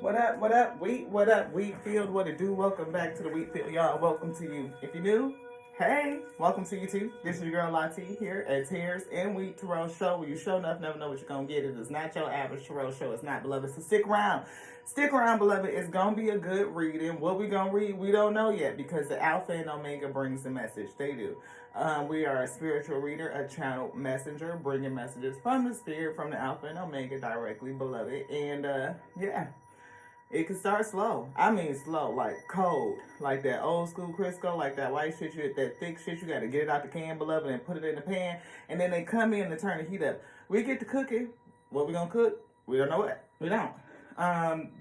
What up, what up, wheat, what up, wheat field, what it do? Welcome back to the wheat field, y'all. Welcome to you. If you're new, hey, welcome to you too. This is your girl Lati here at Tears and Wheat Tarot Show, where you show enough, never know what you're gonna get. It is not your average tarot show. It's not, beloved. So stick around. Stick around, beloved. It's gonna be a good reading. What we gonna read, we don't know yet, because the Alpha and Omega brings the message. They do. We are a spiritual reader, a channel messenger, bringing messages from the spirit, from the Alpha and Omega directly, beloved. And yeah. It can start slow. I mean slow, like cold. Like that old school Crisco, like that white shit, that thick shit. You got to get it out the can, beloved, and put it in the pan. And then they come in to turn the heat up. We get to cooking. What we gonna cook? We don't know what. We don't.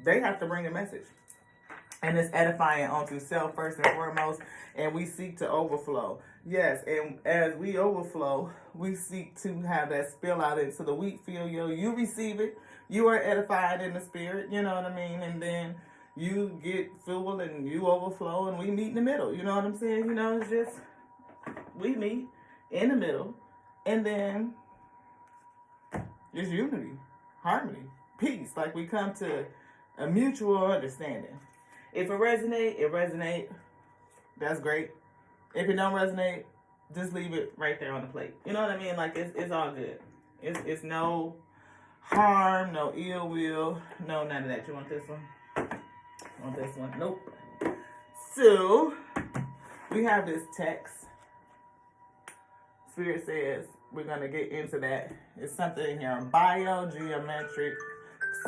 They have to bring a message. And it's edifying onto self first and foremost. And we seek to overflow. Yes, and as we overflow, we seek to have that spill out into the wheat field. You receive it. You are edified in the spirit, you know what I mean? And then you get full and you overflow and we meet in the middle. You know what I'm saying? You know, it's just, we meet in the middle and then just unity, harmony, peace. Like we come to a mutual understanding. If it resonate. That's great. If it don't resonate, just leave it right there on the plate. You know what I mean? Like it's all good. It's no harm, no ill will, no none of that. You want this one? Want this one? Nope. So we have this text. Spirit says we're gonna get into that. It's something in here. Biogeometric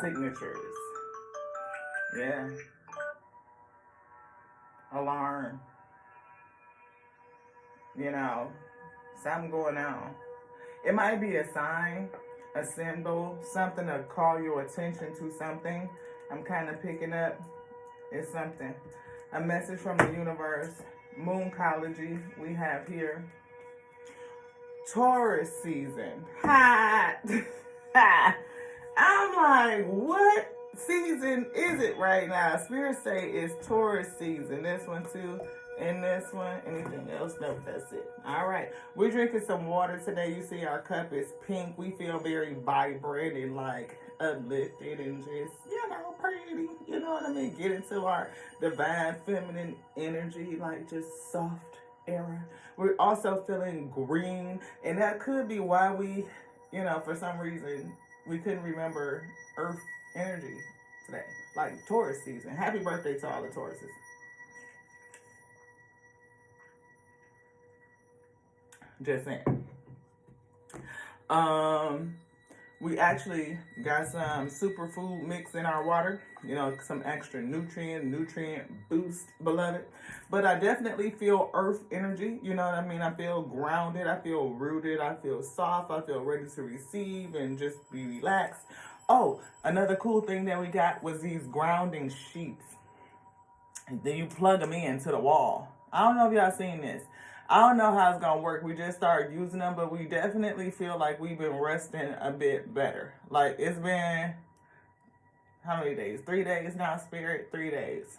signatures. Yeah. Alarm. You know, something going on. It might be a sign, a symbol, something to call your attention to something. I'm kind of picking up. It's something. A message from the universe. Mooncology we have here. Taurus season. Hot. I'm like, what season is it right now? Spirit say it's Taurus season. This one too. And this one, anything else? Nope, that's it. All right. We're drinking some water today. You see our cup is pink. We feel very vibrant and like uplifted and just, you know, pretty. You know what I mean? Get into our divine feminine energy, like just soft era. We're also feeling green. And that could be why we, you know, for some reason, we couldn't remember Earth energy today. Like Taurus season. Happy birthday to all the Tauruses. Just saying. We actually got some superfood mix in our water. You know, some extra nutrient boost, beloved. But I definitely feel earth energy. You know what I mean? I feel grounded. I feel rooted. I feel soft. I feel ready to receive and just be relaxed. Oh, another cool thing that we got was these grounding sheets. Then you plug them into the wall. I don't know if y'all seen this. I don't know how it's going to work. We just started using them, but we definitely feel like we've been resting a bit better. Like, it's been, how many days? 3 days now, Spirit? 3 days.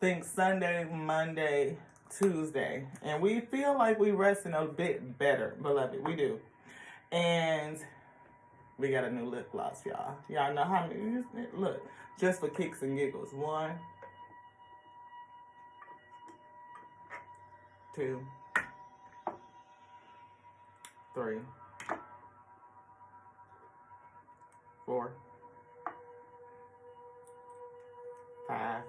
Think Sunday, Monday, Tuesday. And we feel like we resting a bit better, beloved. We do. And we got a new lip gloss, y'all. Y'all know how many, look, just for kicks and giggles. 1, 2, 3, 4, 5,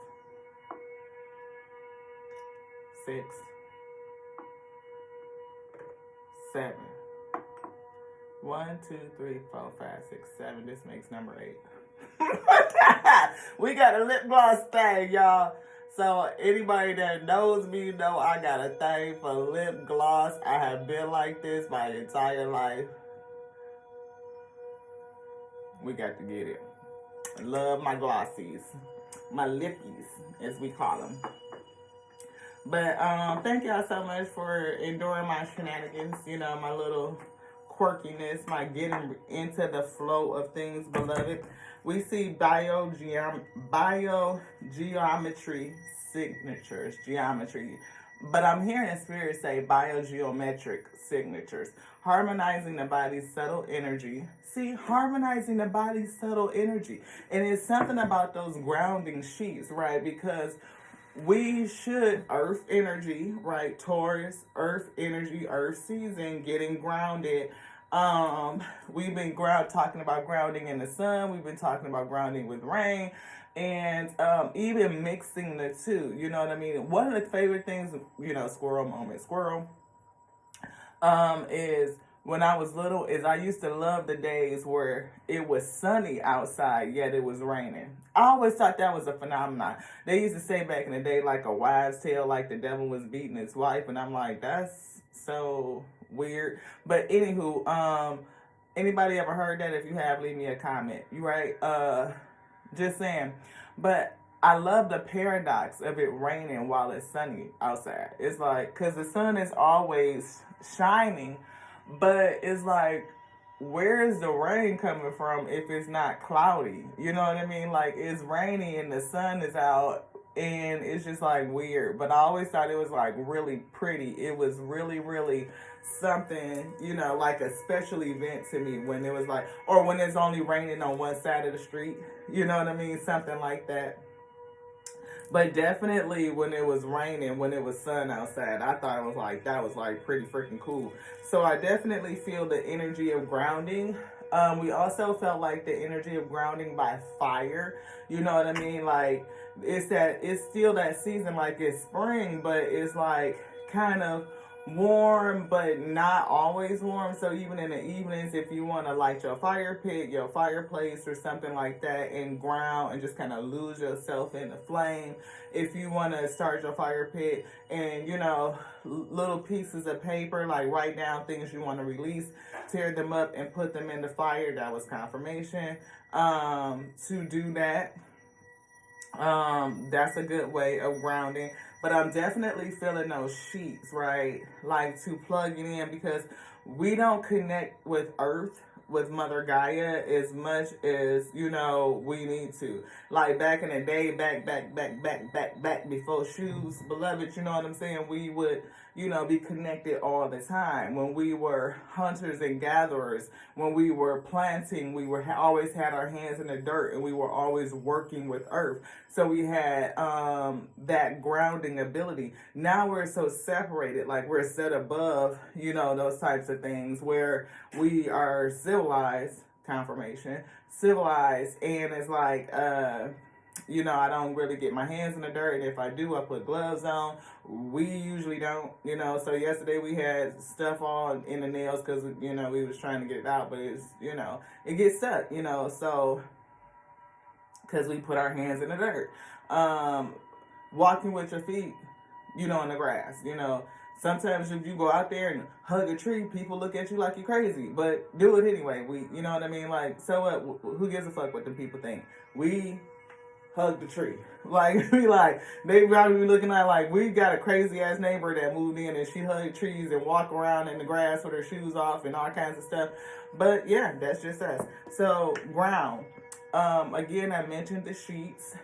6, 7. 1, 2, 3, 4, 5, 6, 7. This makes number 8. We got a lip gloss thing, y'all. So anybody that knows me know I got a thing for lip gloss. I have been like this my entire life. We got to get it. I love my glossies. My lippies, as we call them. But thank y'all so much for enduring my shenanigans. You know, my little quirkiness, my getting into the flow of things, beloved. We see biogeometry signatures, geometry, But I'm hearing spirit say biogeometric signatures, harmonizing the body's subtle energy. See, harmonizing the body's subtle energy. And it's something about those grounding sheets, right? Because we should, earth energy, right? Taurus, earth energy, earth season, getting grounded. We've been talking about grounding in the sun. We've been talking about grounding with rain, and even mixing the two. You know what I mean? One of the favorite things, squirrel moment, squirrel, is when I was little, is I used to love the days where it was sunny outside, yet it was raining. I always thought that was a phenomenon. They used to say back in the day, like a wives' tale, like the devil was beating his wife, and I'm like, that's so weird. But anywho, anybody ever heard that? If you have, leave me a comment. You right? Just saying. But I love the paradox of it raining while it's sunny outside. It's like, because the sun is always shining, but it's like, where is the rain coming from if it's not cloudy? You know what I mean? Like, it's rainy and the sun is out, and it's just like weird. But I always thought it was like really pretty. It was really, really something, like a special event to me when it was like, or when it's only raining on one side of the street. You know what I mean? Something like that. But definitely when it was raining, when it was sun outside, I thought it was like, that was like pretty freaking cool. So I definitely feel the energy of grounding. We also felt like the energy of grounding by fire. You know what I mean? Like, it's still that season, like it's spring, but it's like kind of warm, but not always warm. So even in the evenings, if you want to light your fire pit, your fireplace, or something like that, and ground and just kind of lose yourself in the flame. If you want to start your fire pit and, little pieces of paper, like write down things you want to release, tear them up and put them in the fire. That was confirmation to do that. That's a good way of grounding. But I'm definitely feeling those sheets, right? Like, to plug it in, because we don't connect with Earth, with Mother Gaia, as much as, we need to. Like, back in the day, back before shoes, beloved, you know what I'm saying? We would, be connected all the time. When we were hunters and gatherers, when we were planting, we were always had our hands in the dirt, and we were always working with Earth. So we had that grounding ability. Now we're so separated, like we're set above, those types of things, where we are civilized, confirmation, civilized, and it's like, I don't really get my hands in the dirt, and if I do, I put gloves on. We usually don't, so yesterday we had stuff all in the nails because, we was trying to get it out, but it's, it gets stuck, so, because we put our hands in the dirt. Walking with your feet, in the grass, Sometimes if you go out there and hug a tree, people look at you like you're crazy. But do it anyway. You know what I mean? Like, so what? Who gives a fuck what the people think? We hug the tree. Like, they probably be looking at like, we got a crazy ass neighbor that moved in and she hugged trees and walk around in the grass with her shoes off and all kinds of stuff. But yeah, that's just us. So, ground. Again, I mentioned the sheets.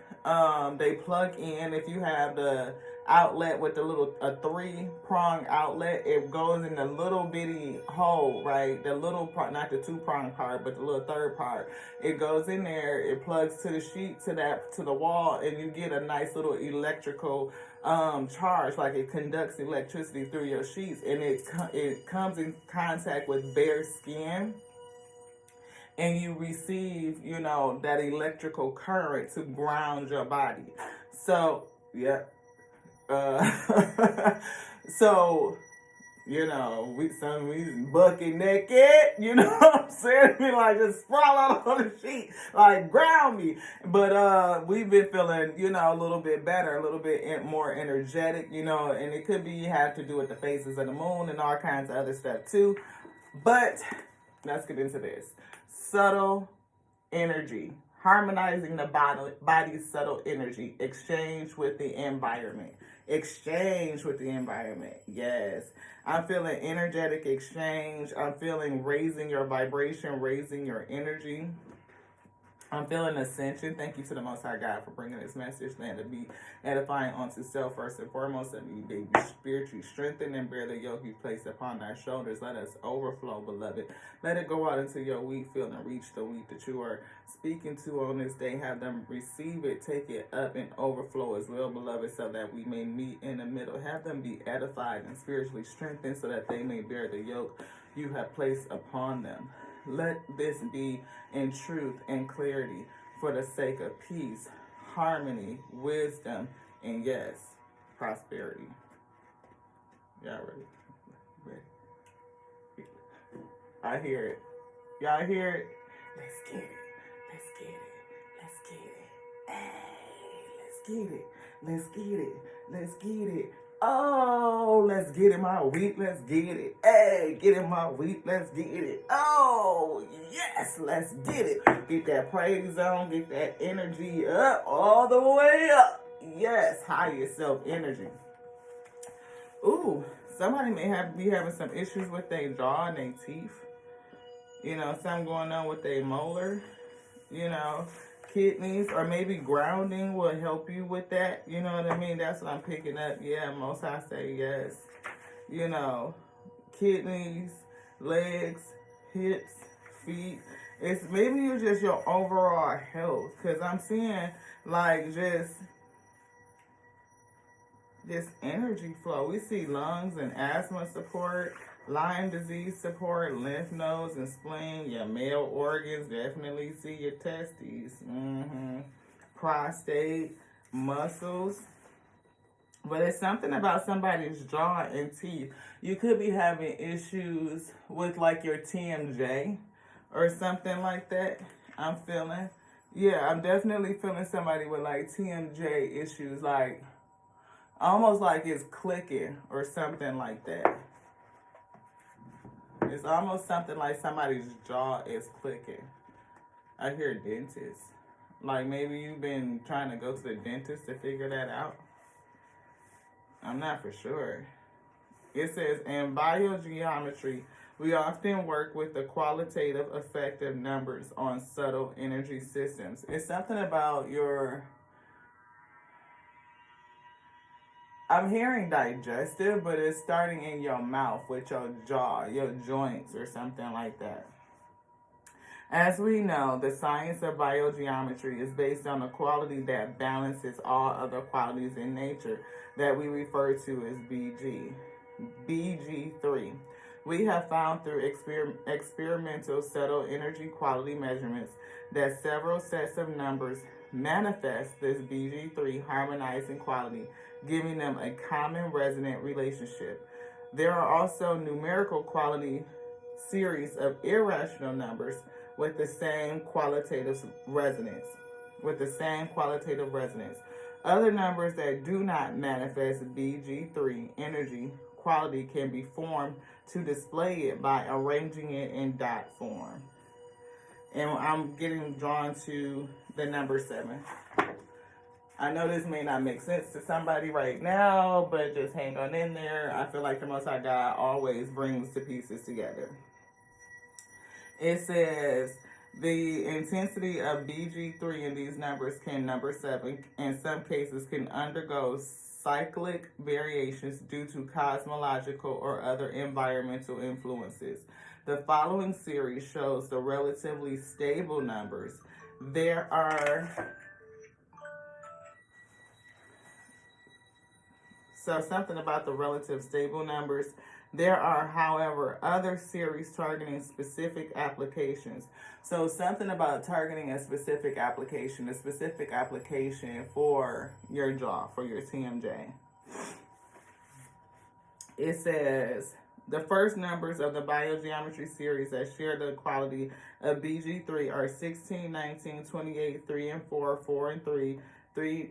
They plug in. If you have the outlet with a 3-prong outlet, it goes in the little bitty hole, right? The little part, not the 2-prong part, but the little third part. It goes in there, it plugs to the sheet, to the wall, and you get a nice little electrical charge, like it conducts electricity through your sheets, and it comes in contact with bare skin, and you receive, that electrical current to ground your body. So, yeah. So, we bucket naked, what I'm saying? We like just sprawl out on the sheet, like ground me. But we've been feeling, a little bit better, a little bit more energetic, and it could be you have to do with the phases of the moon and all kinds of other stuff too. But let's get into this. Subtle energy. Harmonizing the body's subtle energy. Exchange with the environment. Exchange with the environment. Yes. I'm feeling energetic exchange. I'm feeling raising your vibration, raising your energy. I'm feeling ascension. Thank you to the Most High God for bringing this message. Let it be edifying unto self first and foremost. Let me be spiritually strengthened and bear the yoke you placed upon our shoulders. Let us overflow, beloved. Let it go out into your wheat field and reach the wheat that you are speaking to on this day. Have them receive it, take it up and overflow as well, beloved, so that we may meet in the middle. Have them be edified and spiritually strengthened so that they may bear the yoke you have placed upon them. Let this be in truth and clarity for the sake of peace, harmony, wisdom, and yes, prosperity. Y'all ready? I hear it. Y'all hear it? Let's get it. Let's get it. Let's get it. Hey, let's get it. Let's get it. Let's get it. Oh, let's get in my wheat, let's get it. Hey, get in my wheat, let's get it. Oh, yes, let's get it. Get that praise on, get that energy up, all the way up. Yes, higher self energy. Ooh, somebody may be having some issues with their jaw and their teeth. You know, something going on with their molar. You know, kidneys, or maybe grounding will help you with that. You know what I mean? That's what I'm picking up. Yeah, most I say yes. You know, kidneys, legs, hips, feet. It's maybe it's just your overall health, because I'm seeing like just energy flow. We see lungs and asthma support, Lyme disease support, lymph nodes and spleen, your male organs, definitely see your testes, prostate, muscles. But it's something about somebody's jaw and teeth. You could be having issues with like your TMJ or something like that. I'm feeling. Yeah, I'm definitely feeling somebody with like TMJ issues, like almost like it's clicking or something like that. It's almost something like somebody's jaw is clicking. I hear dentist. Like maybe you've been trying to go to the dentist to figure that out. I'm not for sure. It says, in biogeometry, we often work with the qualitative effect of numbers on subtle energy systems. It's something about your... I'm hearing digestive, but it's starting in your mouth with your jaw, your joints, or something like that. As we know, the science of biogeometry is based on a quality that balances all other qualities in nature that we refer to as BG3. We have found through experimental subtle energy quality measurements that several sets of numbers manifest this BG3 harmonizing quality, giving them a common resonant relationship. There are also numerical quality series of irrational numbers with the same qualitative resonance. Other numbers that do not manifest BG3 energy quality can be formed to display it by arranging it in dot form. And I'm getting drawn to the number 7. I know this may not make sense to somebody right now, but just hang on in there. I feel like the Most High God always brings the pieces together. It says, the intensity of BG3 in these numbers number 7, in some cases can undergo cyclic variations due to cosmological or other environmental influences. The following series shows the relatively stable numbers. There are... So something about the relative stable numbers. There are, however, other series targeting specific applications. So something about targeting a specific application for your jaw, for your TMJ. It says, the first numbers of the biogeometry series that share the quality of BG3 are 16, 19, 28, 3 and 4, 4 and 3,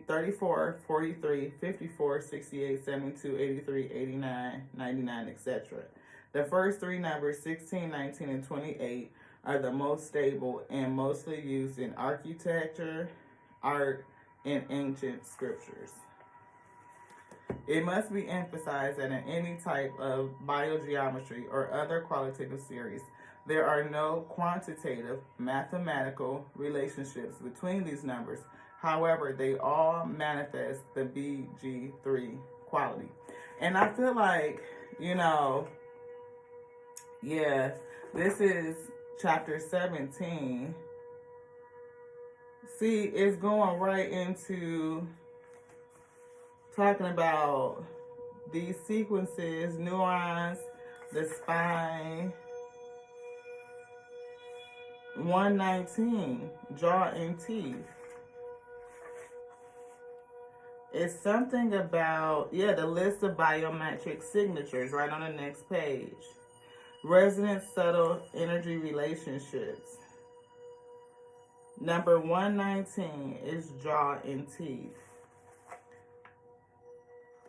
34, 43, 54, 68, 72, 83, 89, 99, etc. The first 3 numbers, 16, 19, and 28, are the most stable and mostly used in architecture, art, and ancient scriptures. It must be emphasized that in any type of biogeometry or other qualitative series, There are no quantitative mathematical relationships between these numbers. However, they all manifest the BG3 quality. And I feel like, yeah, this is chapter 17. See, it's going right into talking about these sequences, neurons, the spine. 119, jaw and teeth. It's something about, the list of biometric signatures right on the next page. Resonant subtle energy relationships. Number 119 is jaw and teeth.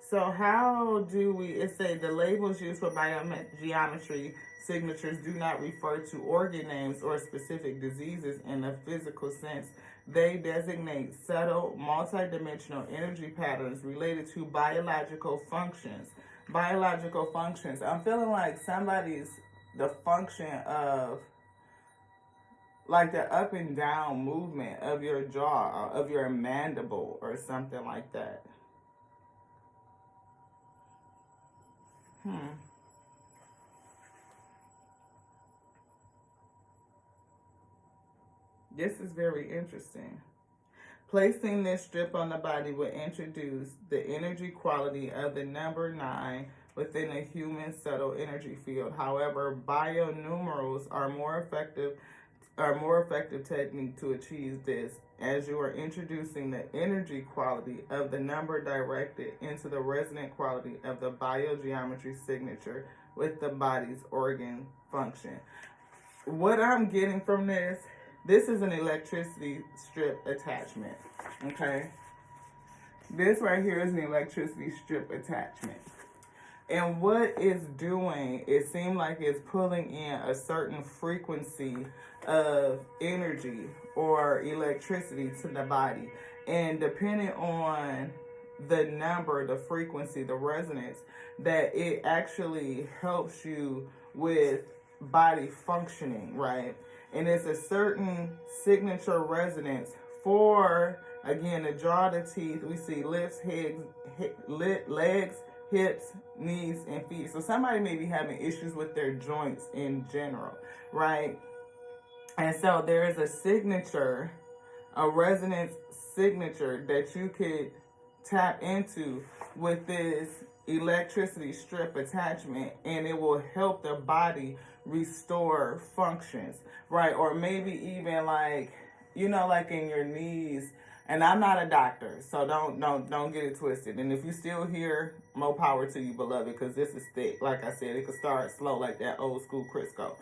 So how do we, it say the labels used for biogeometry signatures do not refer to organ names or specific diseases in a physical sense. They designate subtle, multidimensional energy patterns related to biological functions. Biological functions. I'm feeling like the function of, like the up and down movement of your jaw, or of your mandible, or something like that. This is very interesting. Placing this strip on the body will introduce the energy quality of the number 9 within a human subtle energy field. However, bionumerals are more effective technique to achieve this, as you are introducing the energy quality of the number directed into the resonant quality of the biogeometry signature with the body's organ function. What I'm getting from this is an electricity strip attachment, okay? This right here is an electricity strip attachment. And what it's doing, it seems like it's pulling in a certain frequency of energy or electricity to the body. And depending on the number, the frequency, the resonance, that it actually helps you with body functioning, right? And it's a certain signature resonance for, again, the jaw, the teeth. We see lips, legs, hips, knees, and feet. So somebody may be having issues with their joints in general, right? And so there is a signature, a resonance signature that you could tap into with this electricity strip attachment, and it will help the body restore functions, right? Or maybe even like, like in your knees. And I'm not a doctor, so don't get it twisted. And if you still here, more power to you, beloved, because this is thick. Like I said, it could start slow like that old school Crisco.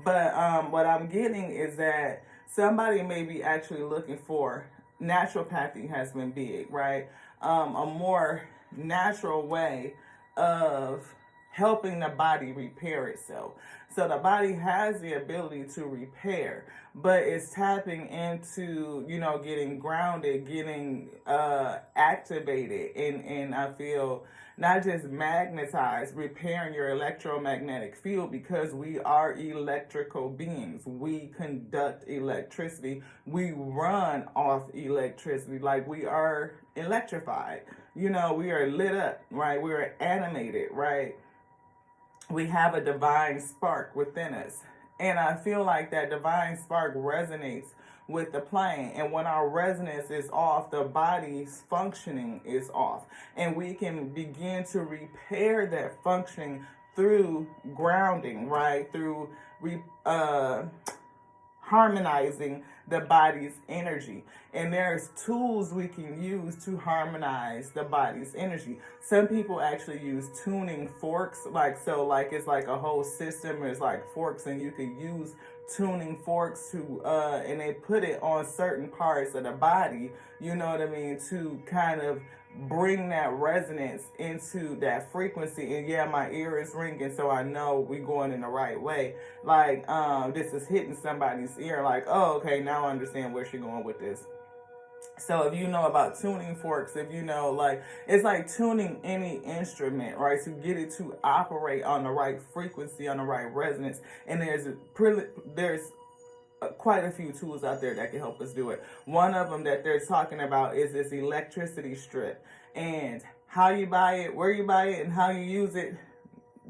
But what I'm getting is that somebody may be actually looking for, naturopathy has been big, right? A more natural way of helping the body repair itself. So the body has the ability to repair, but it's tapping into, getting grounded, getting activated, and I feel not just magnetized, repairing your electromagnetic field, because we are electrical beings. We conduct electricity. We run off electricity, like we are electrified. We are lit up, right? We are animated, right? We have a divine spark within us. And I feel like that divine spark resonates with the plane. And when our resonance is off, the body's functioning is off. And we can begin to repair that functioning through grounding, right? Through harmonizing the body's energy. And there's tools we can use to harmonize the body's energy. Some people actually use tuning forks, it's like a whole system. It's like forks, and you can use tuning forks to and they put it on certain parts of the body, to kind of bring that resonance into that frequency. And yeah, my ear is ringing, so I know we're going in the right way. This is hitting somebody's ear, like, oh, okay, now I understand where she's going with this. So if you know about tuning forks, if you know, like, it's like tuning any instrument, right? To get it to operate on the right frequency, on the right resonance. And there's quite a few tools out there that can help us do it. One of them that they're talking about is this electricity strip. And how you buy it, where you buy it, and how you use it,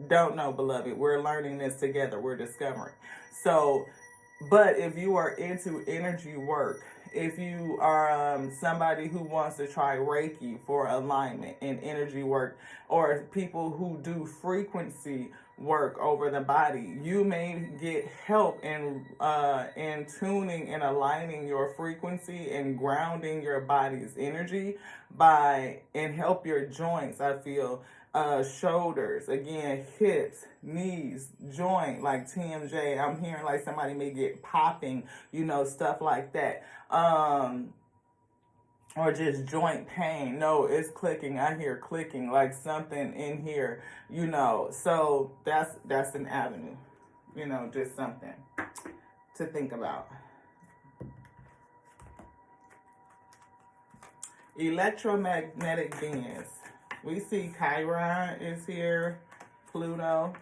don't know, beloved. We're learning this together. We're discovering. So, but if you are into energy work, if you are somebody who wants to try Reiki for alignment and energy work, or people who do frequency work over the body, you may get help in tuning and aligning your frequency and grounding your body's energy and help your joints. I feel shoulders, again, hips, knees, joint, like TMJ. I'm hearing like somebody may get popping, stuff like that. Or just joint pain. No, it's clicking. I hear clicking, like something in here, So that's an avenue, just something to think about. Electromagnetic beings. We see Chiron is here, Pluto.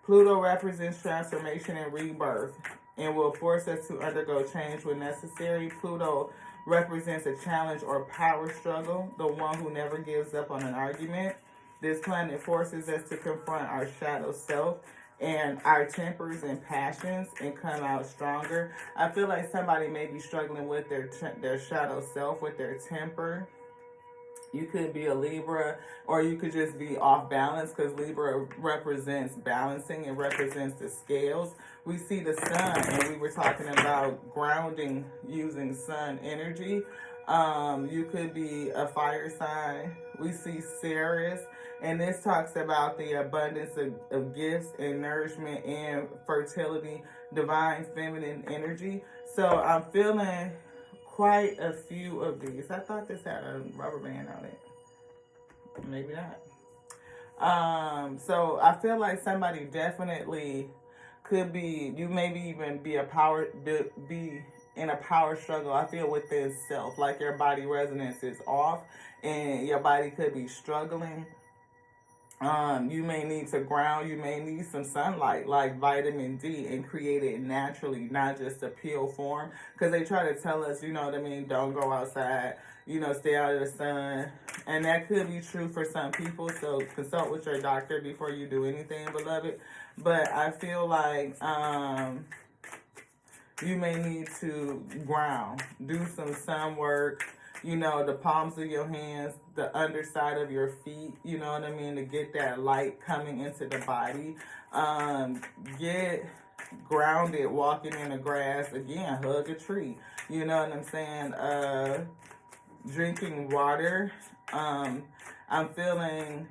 Pluto represents transformation and rebirth and will force us to undergo change when necessary. Pluto represents a challenge or power struggle, the one who never gives up on an argument. This planet forces us to confront our shadow self and our tempers and passions and come out stronger. I feel like somebody may be struggling with their shadow self, with their temper. You could be a Libra, or you could just be off balance, because Libra represents balancing. It represents the scales. We see the sun, and we were talking about grounding using sun energy. You could be a fire sign. We see Ceres, and this talks about the abundance of gifts and nourishment and fertility, divine feminine energy. So I'm feeling quite a few of these. I thought this had a rubber band on it. Maybe not. So I feel like somebody definitely could be, you maybe even be in a power struggle, I feel, within self. Like your body resonance is off and your body could be struggling. You may need to ground. You may need some sunlight, like vitamin D, and create it naturally, not just a pill form. Because they try to tell us, don't go outside, stay out of the sun. And that could be true for some people. So consult with your doctor before you do anything, beloved. But I feel like you may need to ground, do some sun work. The palms of your hands, the underside of your feet, to get that light coming into the body. Get grounded, walking in the grass. Again, hug a tree. You know what I'm saying? Drinking water. I'm feeling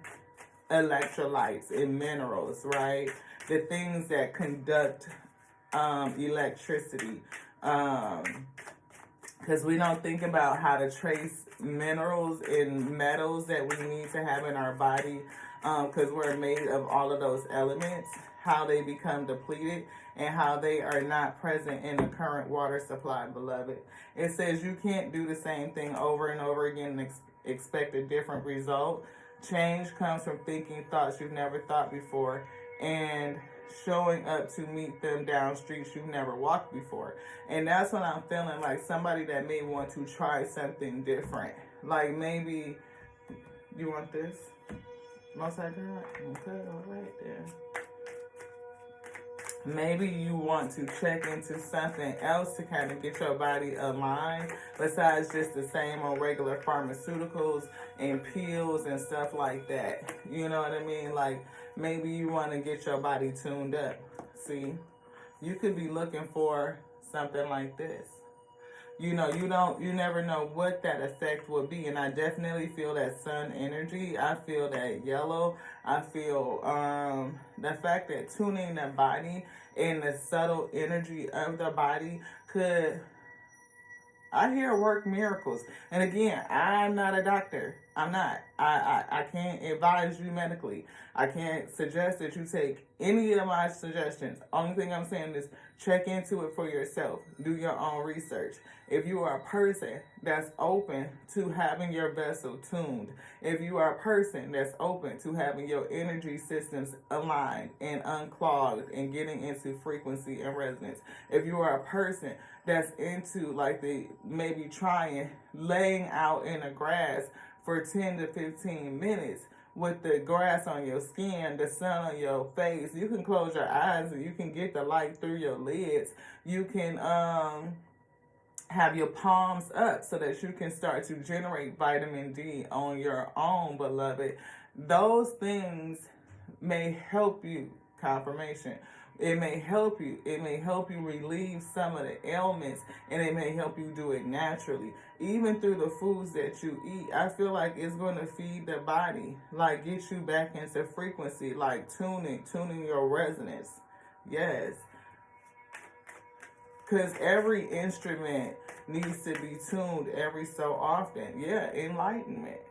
electrolytes and minerals, right? The things that conduct electricity. Because we don't think about how to trace minerals and metals that we need to have in our body, because we're made of all of those elements, how they become depleted, and how they are not present in the current water supply, beloved. It says you can't do the same thing over and over again and expect a different result. Change comes from thinking thoughts you've never thought before, and showing up to meet them down streets you've never walked before. And that's what I'm feeling, like somebody that may want to try something different. Like maybe, you want this? Most I got? Okay, all right then. Maybe you want to check into something else to kind of get your body aligned besides just the same old regular pharmaceuticals and pills and stuff like that. You know what I mean? Like maybe you want to get your body tuned up. See, you could be looking for something like this. You never know what that effect will be. And I definitely feel that sun energy. I feel that yellow. I feel the fact that tuning the body and the subtle energy of the body could, I hear, work miracles. And again, I'm not a doctor. I'm not. I can't advise you medically. I can't suggest that you take any of my suggestions. Only thing I'm saying is check into it for yourself. Do your own research. If you are a person that's open to having your vessel tuned, if you are a person that's open to having your energy systems aligned and unclogged and getting into frequency and resonance, if you are a person that's into like maybe trying laying out in the grass for 10 to 15 minutes with the grass on your skin, the sun on your face, you can close your eyes and you can get the light through your lids. You can have your palms up so that you can start to generate vitamin D on your own, beloved. Those things may help you, confirmation. It may help you. It may help you relieve some of the ailments, and it may help you do it naturally. Even through the foods that you eat, I feel like it's going to feed the body, like get you back into frequency, like tuning your resonance. Yes. Because every instrument needs to be tuned every so often. Yeah, enlightenment.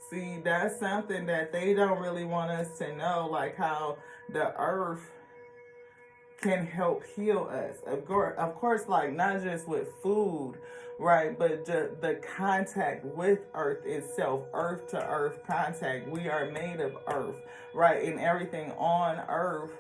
See, that's something that they don't really want us to know, like how the earth can help heal us. Of course, like not just with food, right, but the contact with earth itself, earth to earth contact. We are made of earth, right, and everything on earth,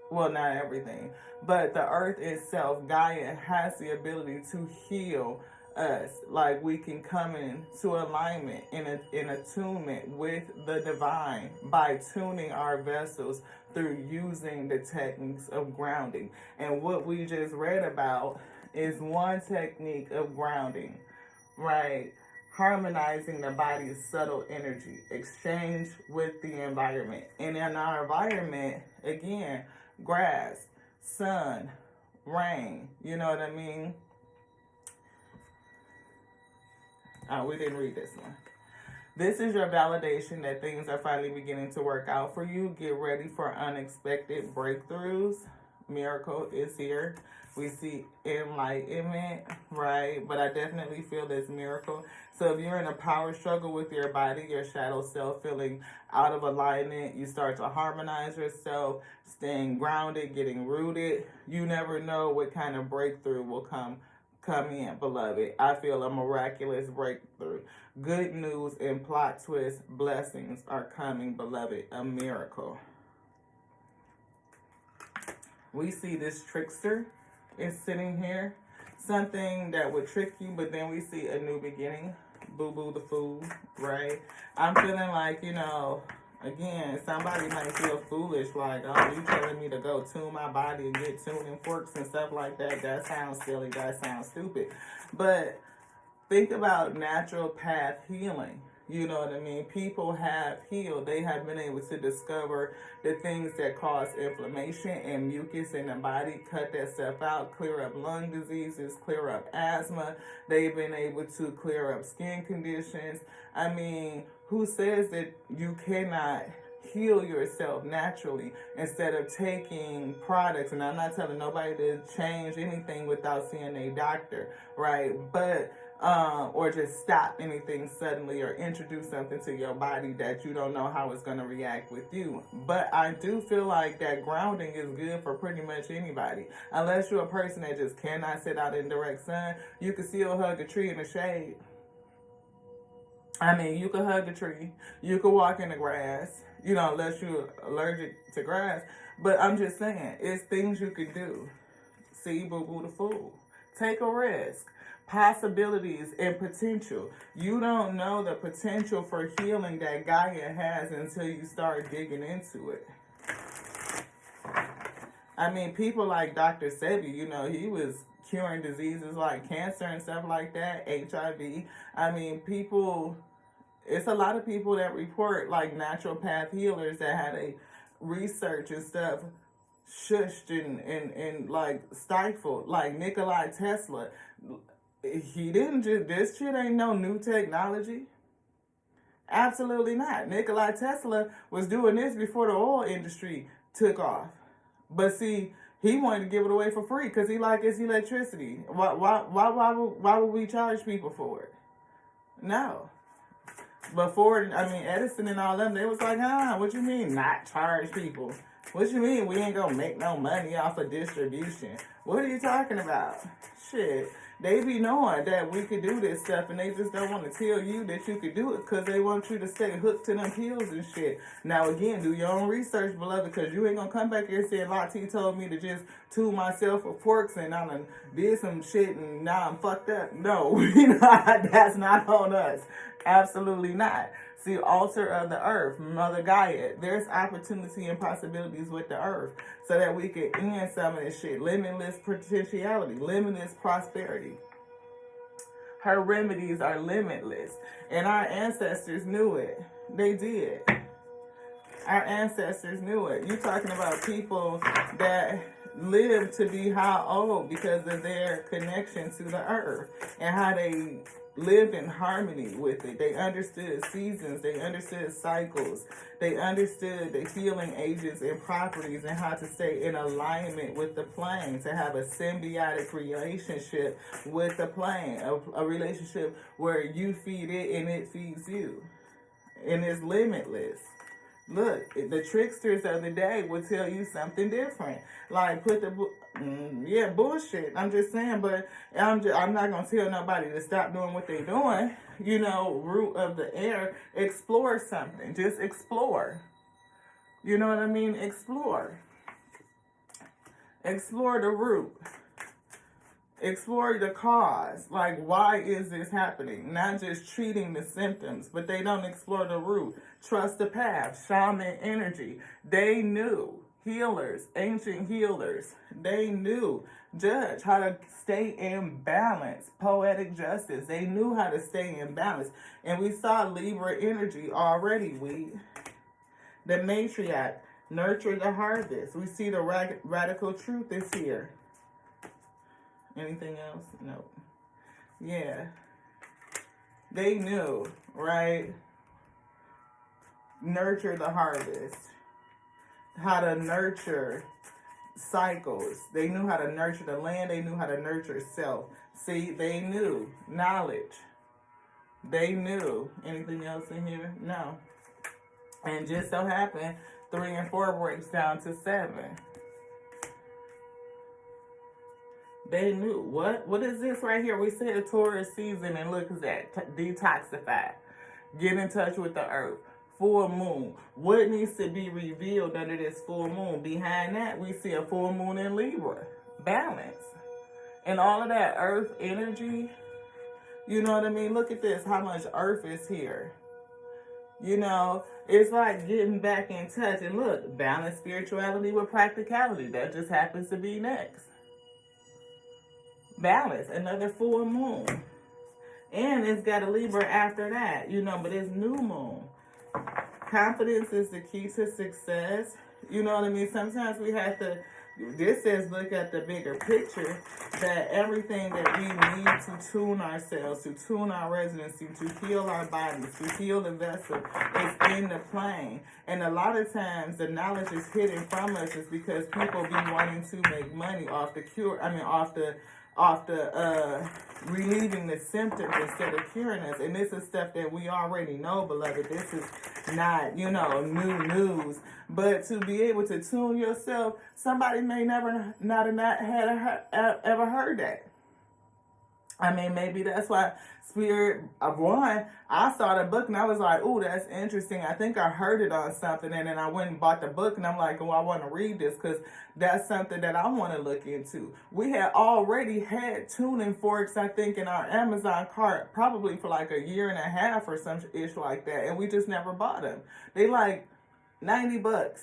well, not everything, but the earth itself, Gaia, has the ability to heal us. Like we can come into alignment, in attunement with the divine by tuning our vessels through using the techniques of grounding. And what we just read about is one technique of grounding, right? Harmonizing the body's subtle energy, exchange with the environment. And in our environment, again, grass, sun, rain, you know what I mean? Oh, we didn't read this one. This is your validation that things are finally beginning to work out for you. Get ready for unexpected breakthroughs. Miracle is here. We see enlightenment, right? But I definitely feel this miracle. So if you're in a power struggle with your body, your shadow self feeling out of alignment, you start to harmonize yourself, staying grounded, getting rooted. You never know what kind of breakthrough will come in, beloved. I feel a miraculous breakthrough. Good news and plot twist blessings are coming, beloved. A miracle. We see this trickster is sitting here. Something that would trick you, but then we see a new beginning. Boo-boo the fool, right? I'm feeling like, you know, again, somebody might feel foolish, like, oh, you telling me to go tune my body and get tuning forks and stuff like that. That sounds silly. That sounds stupid. But think about natural path healing. You know what I mean? People have healed. They have been able to discover the things that cause inflammation and mucus in the body, cut that stuff out, clear up lung diseases, clear up asthma. They've been able to clear up skin conditions. I mean, who says that you cannot heal yourself naturally instead of taking products? And I'm not telling nobody to change anything without seeing a doctor, right? But or just stop anything suddenly or introduce something to your body that you don't know how it's going to react with you. But I do feel like that grounding is good for pretty much anybody. Unless you're a person that just cannot sit out in direct sun, you can still hug a tree in the shade. I mean, you can hug a tree. You can walk in the grass, you know, unless you're allergic to grass. But I'm just saying, it's things you can do. See, boo-boo the fool. Take a risk. Possibilities and potential. You don't know the potential for healing that Gaia has until you start digging into it. I mean, people like Dr. Sebi, you know, he was curing diseases like cancer and stuff like that, HIV. I mean, it's a lot of people that report like natural path healers that had a research and stuff shushed and like stifled, like Nikola Tesla. He didn't just, this shit ain't no new technology. Absolutely not. Nikola Tesla was doing this before the oil industry took off. But see, he wanted to give it away for free because he like it's electricity. Why would we charge people for it? No. Before, I mean, Edison and all them, they was like, what you mean not charge people? What you mean we ain't gonna make no money off of distribution? What are you talking about? Shit. They be knowing that we could do this stuff, and they just don't want to tell you that you could do it because they want you to stay hooked to them pills and shit. Now, again, do your own research, beloved, because you ain't going to come back here and say, Lati told me to just tool myself with forks and I done did some shit and now I'm fucked up. No, that's not on us. Absolutely not. See, altar of the earth, Mother Gaia. There's opportunity and possibilities with the earth so that we can end some of this shit. Limitless potentiality, limitless prosperity. Her remedies are limitless. And our ancestors knew it. They did. Our ancestors knew it. You're talking about people that lived to be how old because of their connection to the earth and how they lived in harmony with it. They understood seasons, they understood cycles, they understood the healing agents and properties and how to stay in alignment with the plane, to have a symbiotic relationship with the plane, a relationship where you feed it and it feeds you. And it's limitless. Look, the tricksters of the day will tell you something different. Like, bullshit. I'm just saying, but I'm not going to tell nobody to stop doing what they're doing. Root of the air, explore something. Just explore. You know what I mean? Explore. Explore the root. Explore the cause. Like, why is this happening? Not just treating the symptoms, but they don't explore the root. Trust the path. Shaman energy. They knew. Healers, ancient healers, they knew. Judge, how to stay in balance. Poetic justice. They knew how to stay in balance. And we saw Libra energy already, the matriarch. Nurture the harvest. We see the radical truth is here. Anything else? No. Yeah. They knew, right? Nurture the harvest. How to nurture cycles. They knew how to nurture the land. They knew how to nurture self. See, they knew. Knowledge. They knew. Anything else in here? No. And just so happened, 3 and 4 breaks down to 7. They knew. What is this right here? We said Taurus season, and look at that. Detoxify. Get in touch with the earth. Full moon. What needs to be revealed under this full moon? Behind that, we see a full moon in Libra. Balance. And all of that earth energy, you know what I mean? Look at this, how much earth is here. It's like getting back in touch. And look, balance spirituality with practicality. That just happens to be next. Balance, another full moon. And it's got a Libra after that, but it's new moon. Confidence is the key to success. You know what I mean? Sometimes we have to, this says look at the bigger picture, that everything that we need to tune ourselves, to tune our residency, to heal our bodies, to heal the vessel, is in the plane. And a lot of times the knowledge is hidden from us is because people be wanting to make money off the relieving the symptoms instead of curing us. And this is stuff that we already know, beloved. This is not, new news. But to be able to tune yourself, somebody may never not have ever heard that. Maybe that's why Spirit of One, I saw the book and I was like, oh, that's interesting. I think I heard it on something. And then I went and bought the book and I'm like, oh, I want to read this because that's something that I want to look into. We had already had tuning forks, I think, in our Amazon cart, probably for like a year and a half or some ish like that. And we just never bought them. They like $90.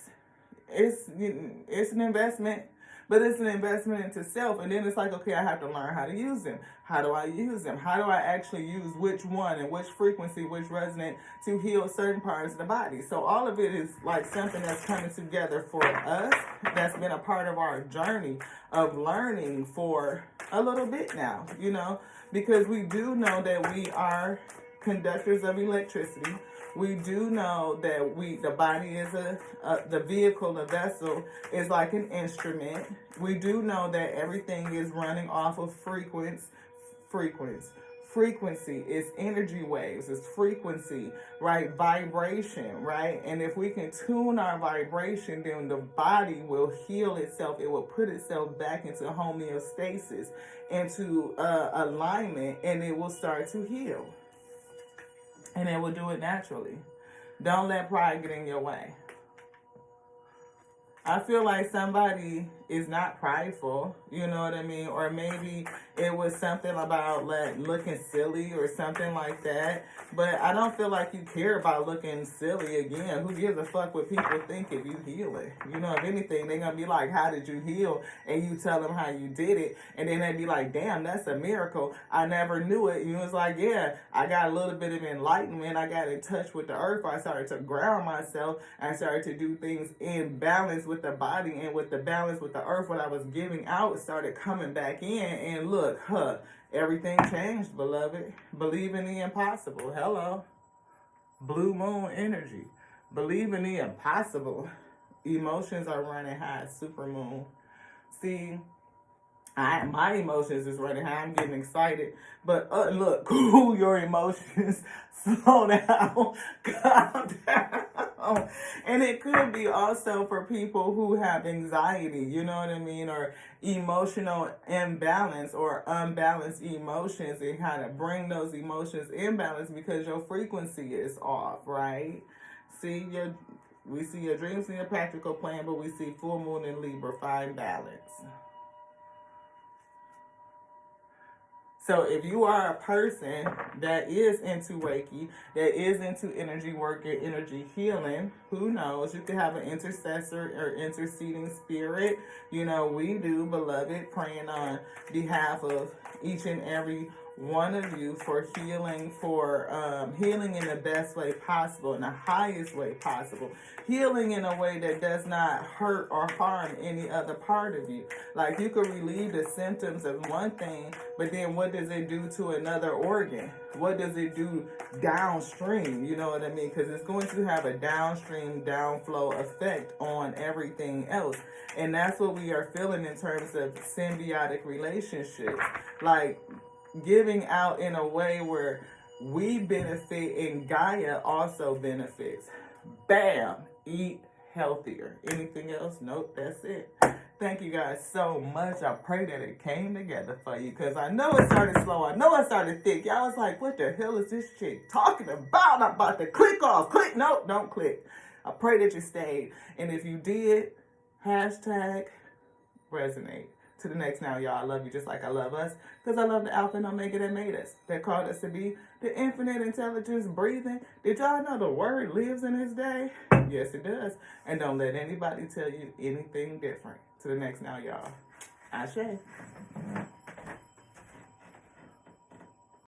It's an investment. But it's an investment into self. And then it's like, okay, I have to learn how to use them. How do I use them? How do I actually use which one and which frequency, which resonate to heal certain parts of the body? So all of it is like something that's coming together for us. That's been a part of our journey of learning for a little bit now, because we do know that we are conductors of electricity. We do know that the body is the vehicle, the vessel is like an instrument. We do know that everything is running off of frequency, frequency, it's energy waves, it's frequency, right? Vibration, right? And if we can tune our vibration, then the body will heal itself. It will put itself back into homeostasis, into alignment, and it will start to heal. And it will do it naturally. Don't let pride get in your way. I feel like somebody is not prideful, you know what I mean? Or maybe it was something about like looking silly or something like that. But I don't feel like you care about looking silly again. Who gives a fuck what people think if you heal it? You know, if anything, they're going to be like, how did you heal? And you tell them how you did it. And then they be like, damn, that's a miracle. I never knew it. You know, it's like, yeah, I got a little bit of enlightenment. I got in touch with the earth. I started to ground myself. I started to do things in balance with the body and with the balance with the earth. What I was giving out started coming back in, and look, everything changed, beloved. Believe in the impossible. Hello. Blue moon energy. Believe in the impossible. Emotions are running high. Super moon. See, my emotions is running high. I'm getting excited. But look, cool your emotions. Slow down. Calm down. And it could be also for people who have anxiety, you know what I mean? Or emotional imbalance or unbalanced emotions, and kind of bring those emotions in balance because your frequency is off, right? We see your dreams in your practical plan, but we see full moon in Libra, find balance. So if you are a person that is into Reiki, that is into energy work and energy healing, who knows? You could have an intercessor or interceding spirit. You know, we do, beloved, praying on behalf of each and every one of you for healing, healing in the best way possible, in the highest way possible. Healing in a way that does not hurt or harm any other part of you. Like, you could relieve the symptoms of one thing, but then what does it do to another organ? What does it do downstream? You know what I mean? Because it's going to have a downstream, downflow effect on everything else. And that's what we are feeling in terms of symbiotic relationships. Like, giving out in a way where we benefit and Gaia also benefits. Bam! Eat healthier. Anything else? Nope, that's it. Thank you guys so much. I pray that it came together for you, because I know it started slow. I know it started thick. Y'all was like, what the hell is this chick talking about? I'm about to click off. Click. Nope, don't click. I pray that you stayed. And if you did, hashtag resonate. To the next now, y'all. I love you just like I love us, because I love the Alpha and Omega that made us, that called us to be the infinite intelligence breathing. Did y'all know the word lives in this day? Yes, it does. And don't let anybody tell you anything different. To the next now, y'all. Ashe.